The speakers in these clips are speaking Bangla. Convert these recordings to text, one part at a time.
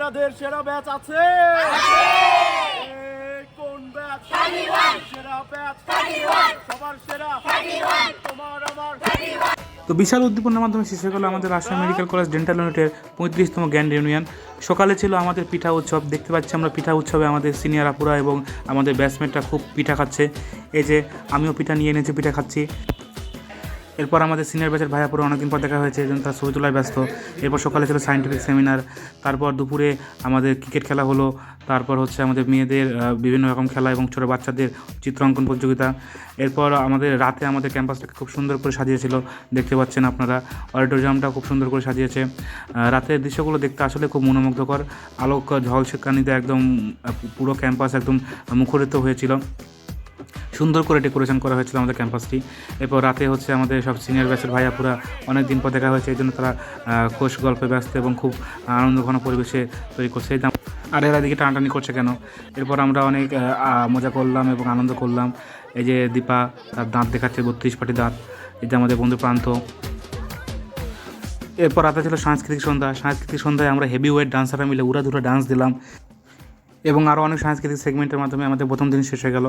সেরাদের সেরা ব্যাচ আছে কোন ব্যাচ? সেরা ব্যাচ সবার সেরা তোমার আমার। তো বিশাল উদ্দীপনার মাধ্যমে শেষ হয়ে গেল আমাদের রাজশাহী মেডিকেল কলেজ ডেন্টাল ইউনিটের 35তম গ্র্যান্ড রিউনিয়ন। সকালে ছিল আমাদের পিঠা উৎসব। দেখতে পাচ্ছি আমরা পিঠা উৎসবে আমাদের সিনিয়র আপুরা এবং আমাদের ব্যাচমেটরা খুব পিঠা খাচ্ছে। এই যে আমিও পিঠা নিয়ে এনেছি, পিঠা খাচ্ছি। এরপর আমাদের সিনিয়র ব্যাচের ভাইয়াপুরে অনেকদিন পর দেখা হয়েছে, এজন্য তার ছবি তোলায় ব্যস্ত। এরপর সকালে ছিল সায়েন্টিফিক সেমিনার, তারপর দুপুরে আমাদের ক্রিকেট খেলা হলো, তারপর হচ্ছে আমাদের মেয়েদের বিভিন্ন রকম খেলা এবং ছোটো বাচ্চাদের চিত্রাঙ্কন প্রতিযোগিতা। এরপর আমাদের রাতে আমাদের ক্যাম্পাসটাকে খুব সুন্দর করে সাজিয়েছিল, দেখতে পাচ্ছেন আপনারা। অডিটোরিয়ামটাও খুব সুন্দর করে সাজিয়েছে। রাতের দৃশ্যগুলো দেখতে আসলে খুব মনোমুগ্ধকর। আলোক ঝলসানিতে একদম পুরো ক্যাম্পাস একদম মুখরিত হয়েছিল। সুন্দর করে ডেকোরেশন করা হয়েছিল আমাদের ক্যাম্পাসটি। এরপর রাতে হচ্ছে আমাদের সব সিনিয়র ব্যাচের ভাইয়াপুরা অনেক দিন পর দেখা হয়েছে, এই জন্য তারা খোশ গল্পে ব্যস্ত এবং খুব আনন্দঘন পরিবেশে তৈরি করছে। আর এরা দিকে টানাটানি করছে কেন? এরপর আমরা অনেক মজা করলাম এবং আনন্দ করলাম। এই যে দীপা, তার দাঁত দেখাচ্ছে 32 পাটি দাঁত। এই যে আমাদের বন্ধু প্রান্ত। এরপর রাতে ছিল সাংস্কৃতিক সন্ধ্যা। সাংস্কৃতিক সন্ধ্যায় আমরা হেভি ওয়েট ডান্সাররা মিলে উড়াধুরা ডান্স দিলাম এবং আরও অনেক সাংস্কৃতিক সেগমেন্টের মাধ্যমে আমাদের প্রথম দিন শেষ হয়ে গেল।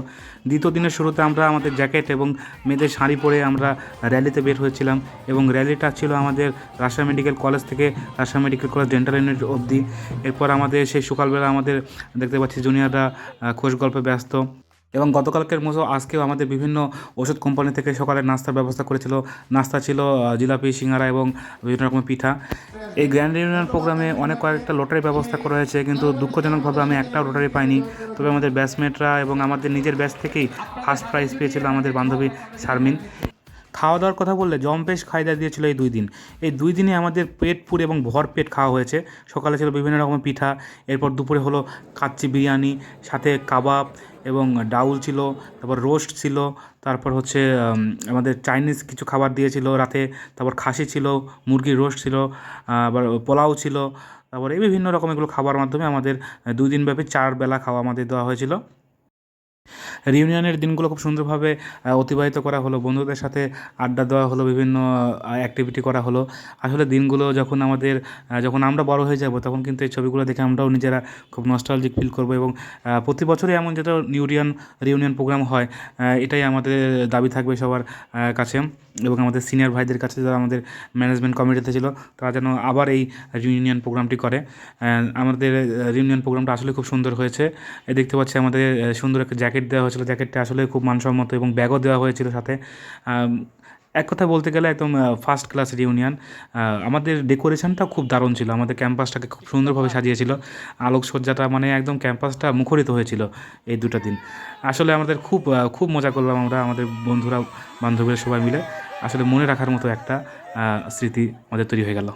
দ্বিতীয় দিনের শুরুতে আমরা আমাদের জ্যাকেট এবং মেয়েদের শাড়ি পরে আমরা র্যালিতে বের হয়েছিলাম এবং র্যালিটা ছিল আমাদের রাজশাহী মেডিকেল কলেজ থেকে Rajshahi medical college dental unit অবধি। এরপর আমাদের সেই সকালবেলা আমাদের দেখতে পাচ্ছি জুনিয়ররা খোশ গল্পে ব্যস্ত। এবং গতকালকের মতো আজকেও আমাদের বিভিন্ন ওষুধ কোম্পানি থেকে সকালে নাস্তার ব্যবস্থা করেছিল। নাস্তা ছিল জিলাপি, সিঙ্গারা এবং বিভিন্ন রকমের পিঠা। এই গ্র্যান্ড রিউনিয়ন প্রোগ্রামে অনেক কয়েকটা লটারির ব্যবস্থা করা হয়েছে, কিন্তু দুঃখজনকভাবে আমি একটাও লটারি পাইনি। তবে আমাদের ব্যাচমেটরা এবং আমাদের নিজের ব্যাচ থেকেই ফার্স্ট প্রাইজ পেয়েছিল আমাদের বান্ধবী শারমিন। খাওয়া দাওয়ার কথা বললে জম্পেশ খায়দা দিয়েছিল এই 2 দিন। এই 2 দিনে আমাদের পেট পুরে এবং ভর পেট খাওয়া হয়েছে। সকালে ছিল বিভিন্ন রকমের পিঠা, এরপর দুপুরে হলো কাচ্চি বিরিয়ানি, সাথে কাবাব এবং ডাউল ছিল, তারপর রোস্ট ছিল, তারপর হচ্ছে আমাদের চাইনিজ কিছু খাবার দিয়েছিল রাতে, তারপর খাসি ছিল, মুরগির রোস্ট ছিল, আবার পোলাও ছিল, তারপর এই বিভিন্ন রকম এগুলো খাবার মাধ্যমে আমাদের 2 দিনব্যাপী 4 বেলা খাওয়া আমাদের দেওয়া হয়েছিল। রিউনিয়নের দিনগুলো খুব সুন্দরভাবে অতিবাহিত করা হলো, বন্ধুদের সাথে আড্ডা দেওয়া হলো, বিভিন্ন অ্যাক্টিভিটি করা হলো। আসলে দিনগুলো যখন আমরা বড় হয়ে যাব, তখন কিন্তু এই ছবিগুলো দেখে আমরাও নিজেরা খুব নস্টালজিক ফিল করবো। এবং প্রতি বছরই এমন যেটা রিউনিয়ন প্রোগ্রাম হয়, এটাই আমাদের দাবি থাকবে সবার কাছে এবং আমাদের সিনিয়র ভাইদের কাছে, যারা আমাদের ম্যানেজমেন্ট কমিটিতে ছিল, তারা যেন আবার এই রিউনিয়ন প্রোগ্রামটি করে। আমাদের রিউনিয়ন প্রোগ্রামটা আসলে খুব সুন্দর হয়েছে। দেখতে পাচ্ছি আমাদের সুন্দর একটা জ্যাকেট দেওয়া হয়েছিল, জ্যাকেটটা আসলে খুব মানসম্মত এবং ব্যাগও দেওয়া হয়েছিল সাথে। এক কথা বলতে গেলে একদম ফার্স্ট ক্লাস রিউনিয়ন। আমাদের ডেকোরেশনটাও খুব দারুণ ছিল, আমাদের ক্যাম্পাসটাকে খুব সুন্দরভাবে সাজিয়েছিল। আলোকসজ্জাটা মানে একদম ক্যাম্পাসটা মুখরিত হয়েছিল এই 2টা দিন। আসলে আমাদের খুব মজা করলাম আমরা, আমাদের বন্ধুরা বান্ধবীরা সবাই মিলে। আসলে মনে রাখার মতো একটা স্মৃতি আমাদের তৈরি হয়ে গেল।